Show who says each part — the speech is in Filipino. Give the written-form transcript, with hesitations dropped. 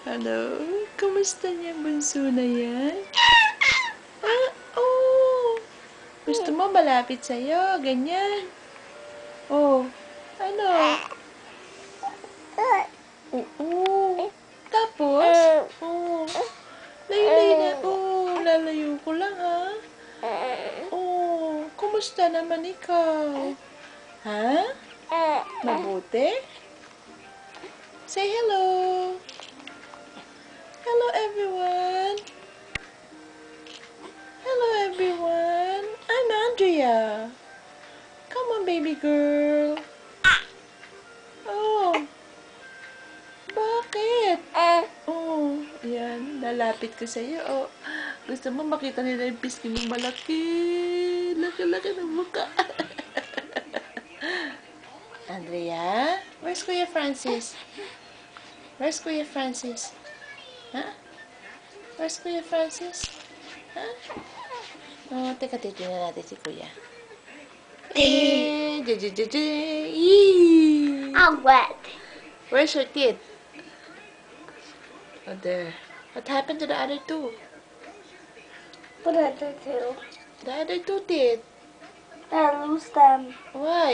Speaker 1: Hello? Kumusta niya bunso na yan? Ah, oh! Gusto mo malapit sa'yo? Ganyan? Oh, ano? Oo. Tapos? Oh. Layo-layo na. Oh, lalayo ko lang ha. Oh, kumusta naman ikaw? Ha? Mabuti? Say hello. Hello everyone. Hello everyone. I'm Andrea. Come on baby girl. Oh. Bakit? Oh, yan. Lalapit ko sa'yo. Oh. Gusto mo makita nila yung pisngi mong malaki. Laki-laki ng mukha. Andrea? Where's Kuya Francis? Where's Kuya Francis? Huh? Where's Kuya Francis? Huh? Oh, teka, titignan natin si Kuya. Yee!
Speaker 2: I'm wet.
Speaker 1: Where's your teeth? Oh, there. What happened to the other two?
Speaker 2: What did I do?
Speaker 1: The other two teeth.
Speaker 2: I lose them.
Speaker 1: Why?